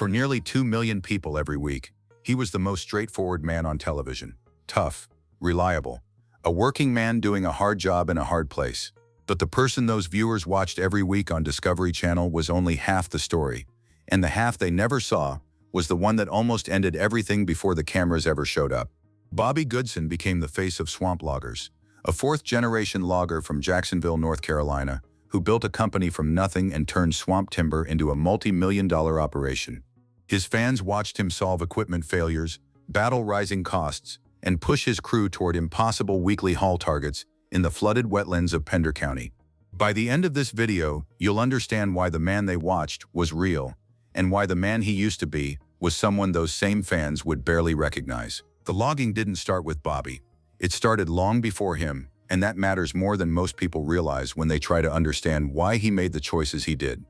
For nearly 2 million people every week, he was the most straightforward man on television. Tough, reliable, a working man doing a hard job in a hard place. But the person those viewers watched every week on Discovery Channel was only half the story, and the half they never saw was the one that almost ended everything before the cameras ever showed up. Bobby Goodson became the face of swamp loggers, a fourth-generation logger from Jacksonville, North Carolina, who built a company from nothing and turned swamp timber into a multi-million-dollar operation. His fans watched him solve equipment failures, battle rising costs, and push his crew toward impossible weekly haul targets in the flooded wetlands of Pender County. By the end of this video, you'll understand why the man they watched was real, and why the man he used to be was someone those same fans would barely recognize. The logging didn't start with Bobby. It started long before him, and that matters more than most people realize when they try to understand why he made the choices he did.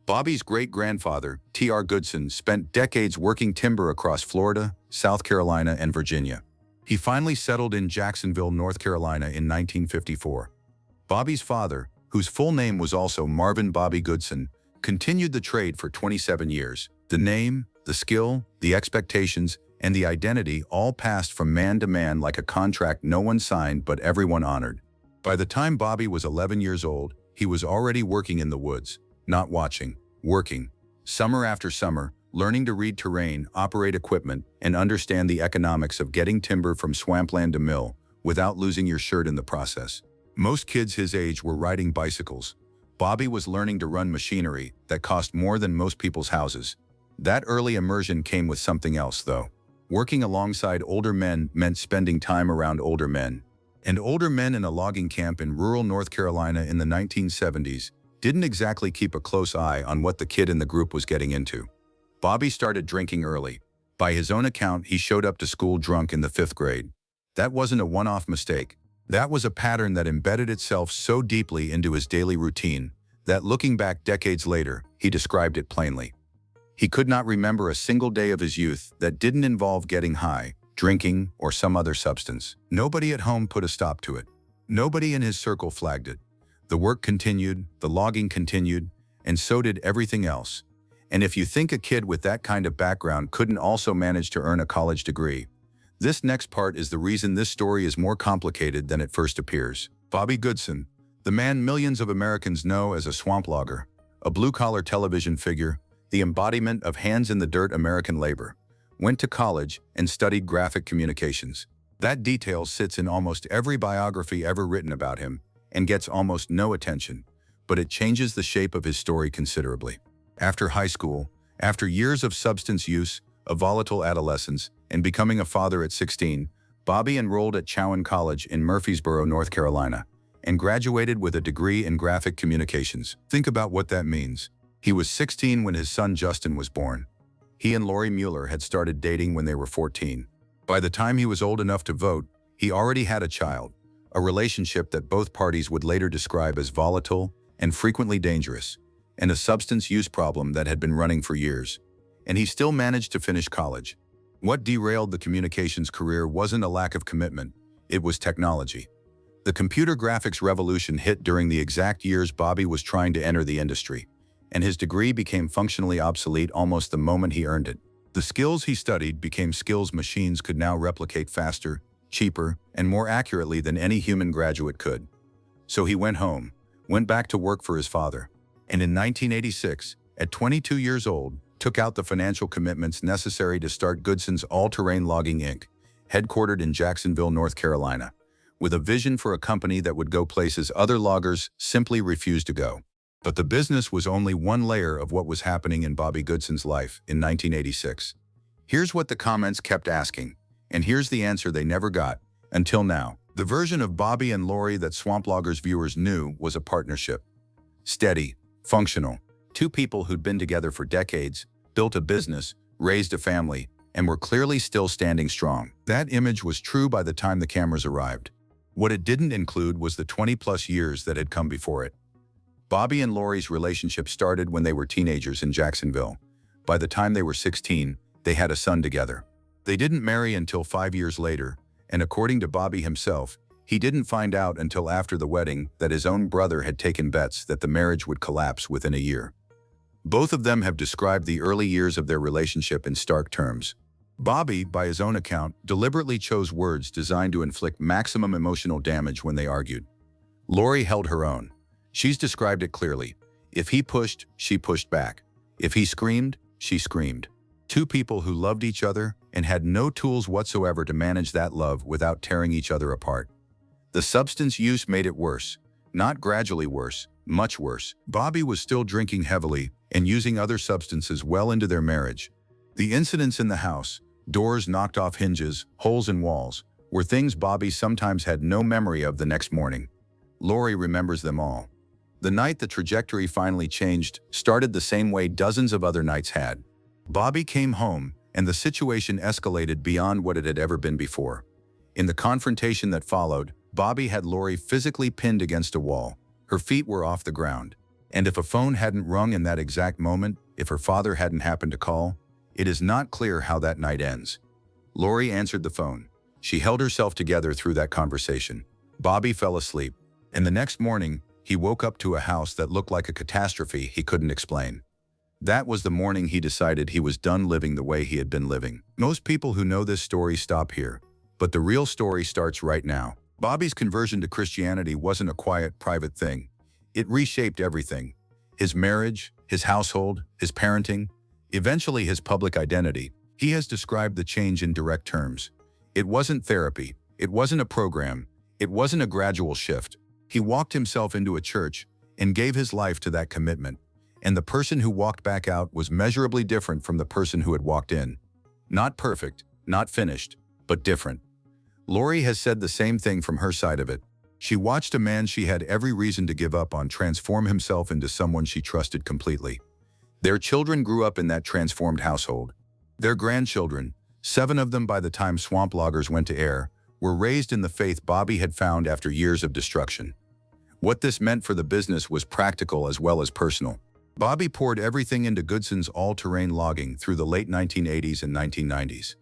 Bobby's great-grandfather, T.R. Goodson, spent decades working timber across Florida, South Carolina, and Virginia. He finally settled in Jacksonville, North Carolina in 1954. Bobby's father, whose full name was also Marvin Bobby Goodson, continued the trade for 27 years. The name, the skill, the expectations, and the identity all passed from man to man like a contract no one signed but everyone honored. By the time Bobby was 11 years old, he was already working in the woods, not watching, working, summer after summer, learning to read terrain, operate equipment, and understand the economics of getting timber from swampland to mill without losing your shirt in the process. Most kids his age were riding bicycles. Bobby was learning to run machinery that cost more than most people's houses. That early immersion came with something else, though. Working alongside older men meant spending time around older men. And older men in a logging camp in rural North Carolina in the 1970s didn't exactly keep a close eye on what the kid in the group was getting into. Bobby started drinking early. By his own account, he showed up to school drunk in the 5th grade. That wasn't a one-off mistake. That was a pattern that embedded itself so deeply into his daily routine that, looking back decades later, he described it plainly. He could not remember a single day of his youth that didn't involve getting high, drinking, or some other substance. Nobody at home put a stop to it. Nobody in his circle flagged it. The work continued, the logging continued, and so did everything else. And if you think a kid with that kind of background couldn't also manage to earn a college degree, this next part is the reason this story is more complicated than it first appears. Bobby Goodson, the man millions of Americans know as a swamp logger, a blue-collar television figure, the embodiment of hands-in-the-dirt American labor, went to college and studied graphic communications. That detail sits in almost every biography ever written about him and gets almost no attention, but it changes the shape of his story considerably. After high school, after years of substance use, a volatile adolescence, and becoming a father at 16, Bobby enrolled at Chowan College in Murfreesboro, North Carolina, and graduated with a degree in graphic communications. Think about what that means. He was 16 when his son Justin was born. He and Lori Mueller had started dating when they were 14. By the time he was old enough to vote, he already had a child, a relationship that both parties would later describe as volatile and frequently dangerous, and a substance use problem that had been running for years. And he still managed to finish college. What derailed the communications career wasn't a lack of commitment, it was technology. The computer graphics revolution hit during the exact years Bobby was trying to enter the industry, and his degree became functionally obsolete almost the moment he earned it. The skills he studied became skills machines could now replicate faster, cheaper, and more accurately than any human graduate could. So he went home, went back to work for his father, and in 1986, at 22 years old, took out the financial commitments necessary to start Goodson's All-Terrain Logging Inc., headquartered in Jacksonville, North Carolina, with a vision for a company that would go places other loggers simply refused to go. But the business was only one layer of what was happening in Bobby Goodson's life in 1986. Here's what the comments kept asking, and here's the answer they never got, until now. The version of Bobby and Lori that Swamp Loggers viewers knew was a partnership. Steady, functional, two people who'd been together for decades, built a business, raised a family, and were clearly still standing strong. That image was true by the time the cameras arrived. What it didn't include was the 20-plus years that had come before it. Bobby and Lori's relationship started when they were teenagers in Jacksonville. By the time they were 16, they had a son together. They didn't marry until 5 years later, and according to Bobby himself, he didn't find out until after the wedding that his own brother had taken bets that the marriage would collapse within a year. Both of them have described the early years of their relationship in stark terms. Bobby, by his own account, deliberately chose words designed to inflict maximum emotional damage when they argued. Lori held her own. She's described it clearly. If he pushed, she pushed back. If he screamed, she screamed. Two people who loved each other and had no tools whatsoever to manage that love without tearing each other apart. The substance use made it worse. Not gradually worse, much worse. Bobby was still drinking heavily and using other substances well into their marriage. The incidents in the house, doors knocked off hinges, holes in walls, were things Bobby sometimes had no memory of the next morning. Lori remembers them all. The night the trajectory finally changed started the same way dozens of other nights had. Bobby came home, and the situation escalated beyond what it had ever been before. In the confrontation that followed, Bobby had Lori physically pinned against a wall. Her feet were off the ground. And if a phone hadn't rung in that exact moment, if her father hadn't happened to call, it is not clear how that night ends. Lori answered the phone. She held herself together through that conversation. Bobby fell asleep, and the next morning, he woke up to a house that looked like a catastrophe he couldn't explain. That was the morning he decided he was done living the way he had been living. Most people who know this story stop here, but the real story starts right now. Bobby's conversion to Christianity wasn't a quiet, private thing. It reshaped everything. His marriage, his household, his parenting, eventually his public identity. He has described the change in direct terms. It wasn't therapy. It wasn't a program. It wasn't a gradual shift. He walked himself into a church and gave his life to that commitment. And the person who walked back out was measurably different from the person who had walked in. Not perfect, not finished, but different. Lori has said the same thing from her side of it. She watched a man she had every reason to give up on transform himself into someone she trusted completely. Their children grew up in that transformed household. Their grandchildren, 7 of them by the time Swamp Loggers went to air, were raised in the faith Bobby had found after years of destruction. What this meant for the business was practical as well as personal. Bobby poured everything into Goodson's all-terrain logging through the late 1980s and 1990s.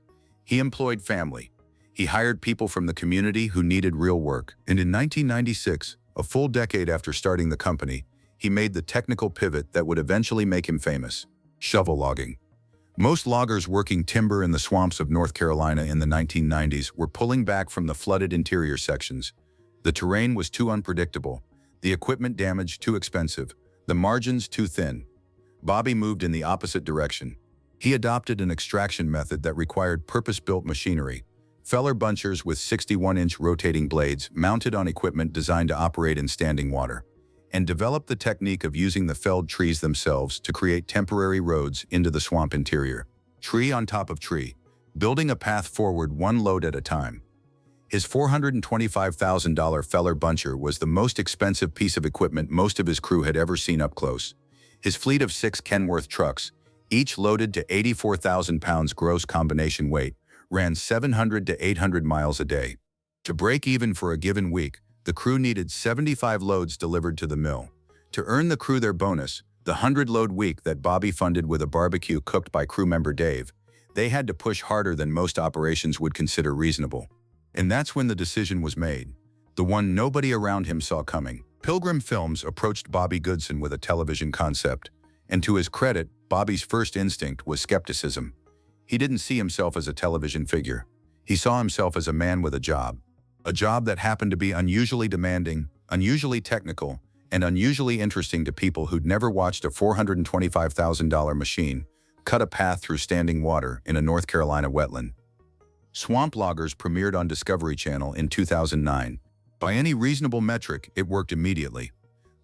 He employed family. He hired people from the community who needed real work. And in 1996, a full decade after starting the company, he made the technical pivot that would eventually make him famous: shovel logging. Most loggers working timber in the swamps of North Carolina in the 1990s were pulling back from the flooded interior sections. The terrain was too unpredictable, the equipment damage too expensive, the margins too thin. Bobby moved in the opposite direction. He adopted an extraction method that required purpose-built machinery, feller bunchers with 61-inch rotating blades mounted on equipment designed to operate in standing water, and developed the technique of using the felled trees themselves to create temporary roads into the swamp interior. Tree on top of tree, building a path forward one load at a time. His $425,000 feller buncher was the most expensive piece of equipment most of his crew had ever seen up close. His fleet of 6 Kenworth trucks, each loaded to 84,000 pounds gross combination weight, ran 700 to 800 miles a day. To break even for a given week, the crew needed 75 loads delivered to the mill. To earn the crew their bonus, the 100-load week that Bobby funded with a barbecue cooked by crew member Dave, they had to push harder than most operations would consider reasonable. And that's when the decision was made, the one nobody around him saw coming. Pilgrim Films approached Bobby Goodson with a television concept, and to his credit, Bobby's first instinct was skepticism. He didn't see himself as a television figure. He saw himself as a man with a job that happened to be unusually demanding, unusually technical, and unusually interesting to people who'd never watched a $425,000 machine cut a path through standing water in a North Carolina wetland. Swamp Loggers premiered on Discovery Channel in 2009. By any reasonable metric, it worked immediately.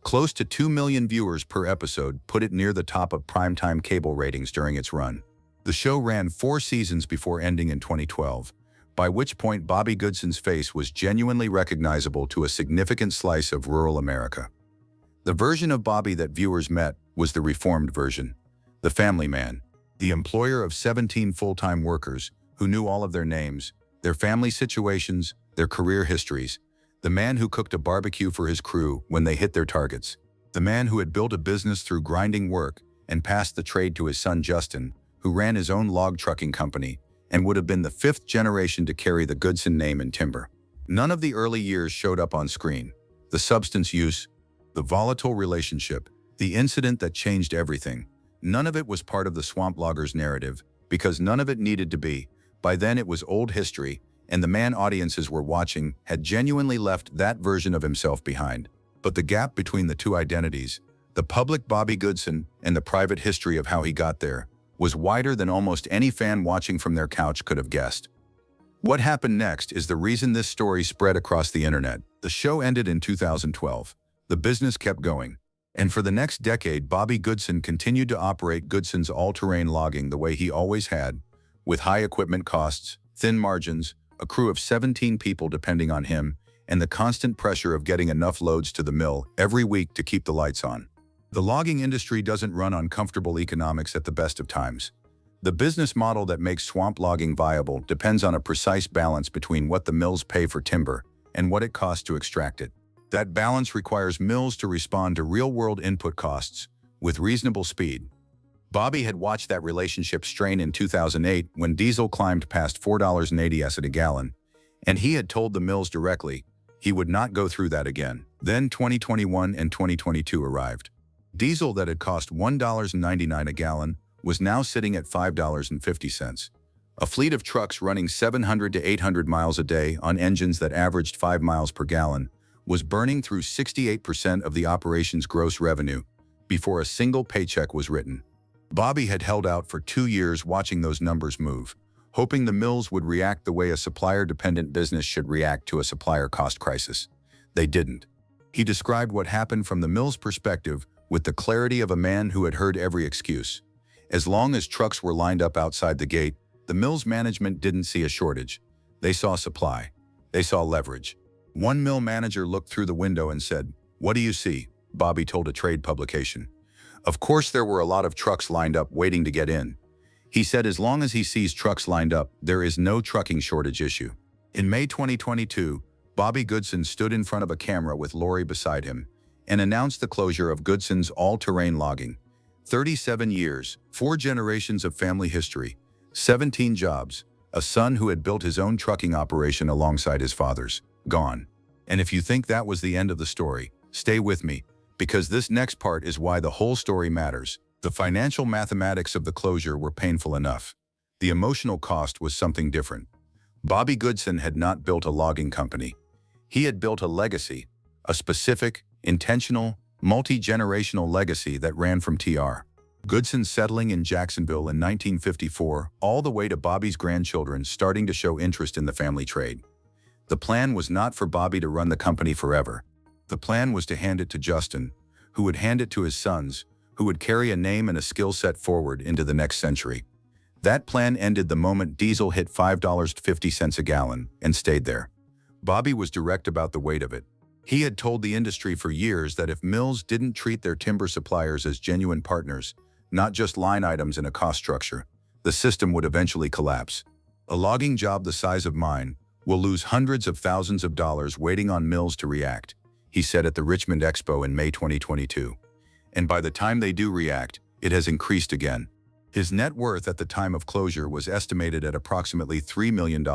Close to 2 million viewers per episode put it near the top of primetime cable ratings during its run. The show ran 4 seasons before ending in 2012, by which point Bobby Goodson's face was genuinely recognizable to a significant slice of rural America. The version of Bobby that viewers met was the reformed version, the family man, the employer of 17 full-time workers who knew all of their names, their family situations, their career histories, the man who cooked a barbecue for his crew when they hit their targets, the man who had built a business through grinding work and passed the trade to his son Justin, who ran his own log trucking company and would have been the 5th generation to carry the Goodson name in timber. None of the early years showed up on screen. The substance use, the volatile relationship, the incident that changed everything. None of it was part of the swamp logger's narrative, because none of it needed to be. By then it was old history, and the man audiences were watching had genuinely left that version of himself behind. But the gap between the two identities, the public Bobby Goodson and the private history of how he got there, was wider than almost any fan watching from their couch could have guessed. What happened next is the reason this story spread across the internet. The show ended in 2012. The business kept going. And for the next decade, Bobby Goodson continued to operate Goodson's all-terrain logging the way he always had, with high equipment costs, thin margins, a crew of 17 people depending on him, and the constant pressure of getting enough loads to the mill every week to keep the lights on. The logging industry doesn't run on comfortable economics at the best of times. The business model that makes swamp logging viable depends on a precise balance between what the mills pay for timber and what it costs to extract it. That balance requires mills to respond to real-world input costs with reasonable speed. Bobby had watched that relationship strain in 2008 when diesel climbed past $4.80 a gallon, and he had told the mills directly he would not go through that again. Then 2021 and 2022 arrived. Diesel that had cost $1.99 a gallon was now sitting at $5.50. A fleet of trucks running 700 to 800 miles a day on engines that averaged 5 miles per gallon was burning through 68% of the operation's gross revenue before a single paycheck was written. Bobby had held out for 2 years watching those numbers move, hoping the mills would react the way a supplier-dependent business should react to a supplier cost crisis. They didn't. He described what happened from the mill's perspective with the clarity of a man who had heard every excuse. As long as trucks were lined up outside the gate, the mill's management didn't see a shortage. They saw supply. They saw leverage. One mill manager looked through the window and said, "What do you see?" Bobby told a trade publication. Of course there were a lot of trucks lined up waiting to get in. He said as long as he sees trucks lined up, there is no trucking shortage issue. In May 2022, Bobby Goodson stood in front of a camera with Lori beside him and announced the closure of Goodson's all-terrain logging. 37 years, 4 generations of family history, 17 jobs, a son who had built his own trucking operation alongside his father's, gone. And if you think that was the end of the story, stay with me, because this next part is why the whole story matters. The financial mathematics of the closure were painful enough. The emotional cost was something different. Bobby Goodson had not built a logging company. He had built a legacy, a specific, intentional, multi-generational legacy that ran from T.R. Goodson settling in Jacksonville in 1954 all the way to Bobby's grandchildren starting to show interest in the family trade. The plan was not for Bobby to run the company forever. The plan was to hand it to Justin, who would hand it to his sons, who would carry a name and a skill set forward into the next century. That plan ended the moment diesel hit $5.50 a gallon and stayed there. Bobby was direct about the weight of it. He had told the industry for years that if mills didn't treat their timber suppliers as genuine partners, not just line items in a cost structure, the system would eventually collapse. A logging job the size of mine will lose hundreds of thousands of dollars waiting on mills to react, he said at the Richmond Expo in May 2022. And by the time they do react, it has increased again. His net worth at the time of closure was estimated at approximately $3 million,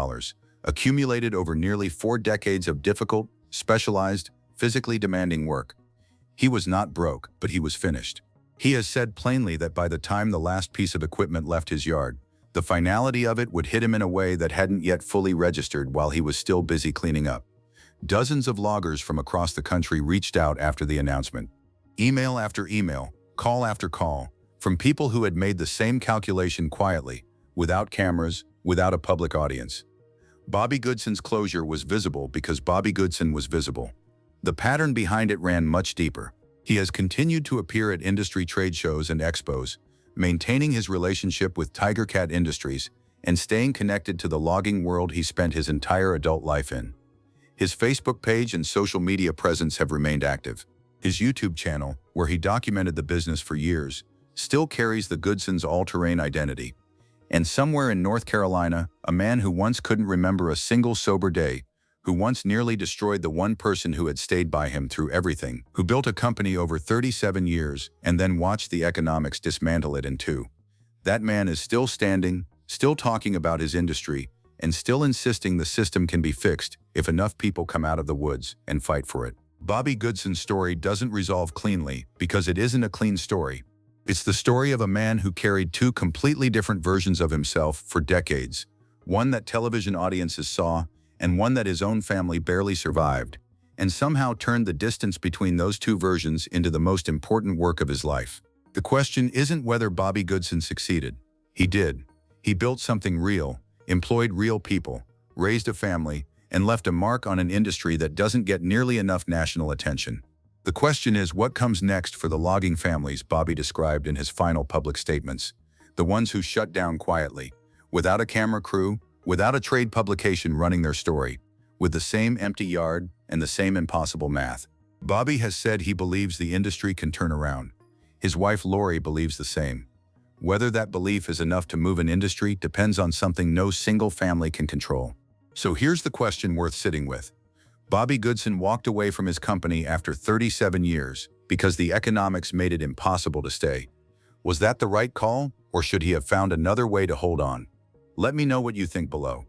accumulated over nearly 4 decades of difficult, specialized, physically demanding work. He was not broke, but he was finished. He has said plainly that by the time the last piece of equipment left his yard, the finality of it would hit him in a way that hadn't yet fully registered while he was still busy cleaning up. Dozens of loggers from across the country reached out after the announcement. Email after email, call after call, from people who had made the same calculation quietly, without cameras, without a public audience. Bobby Goodson's closure was visible because Bobby Goodson was visible. The pattern behind it ran much deeper. He has continued to appear at industry trade shows and expos, maintaining his relationship with Tiger Cat Industries and staying connected to the logging world he spent his entire adult life in. His Facebook page and social media presence have remained active. His YouTube channel, where he documented the business for years, still carries the Goodson's all-terrain identity. And somewhere in North Carolina, a man who once couldn't remember a single sober day, who once nearly destroyed the one person who had stayed by him through everything, who built a company over 37 years and then watched the economics dismantle it in 2. That man is still standing, still talking about his industry, and still insisting the system can be fixed if enough people come out of the woods and fight for it. Bobby Goodson's story doesn't resolve cleanly because it isn't a clean story. It's the story of a man who carried two completely different versions of himself for decades, one that television audiences saw and one that his own family barely survived, and somehow turned the distance between those two versions into the most important work of his life. The question isn't whether Bobby Goodson succeeded. He did. He built something real, employed real people, raised a family, and left a mark on an industry that doesn't get nearly enough national attention. The question is, what comes next for the logging families Bobby described in his final public statements, the ones who shut down quietly, without a camera crew, without a trade publication running their story, with the same empty yard and the same impossible math. Bobby has said he believes the industry can turn around. His wife Lori believes the same. Whether that belief is enough to move an industry depends on something no single family can control. So here's the question worth sitting with. Bobby Goodson walked away from his company after 37 years because the economics made it impossible to stay. Was that the right call, or should he have found another way to hold on? Let me know what you think below.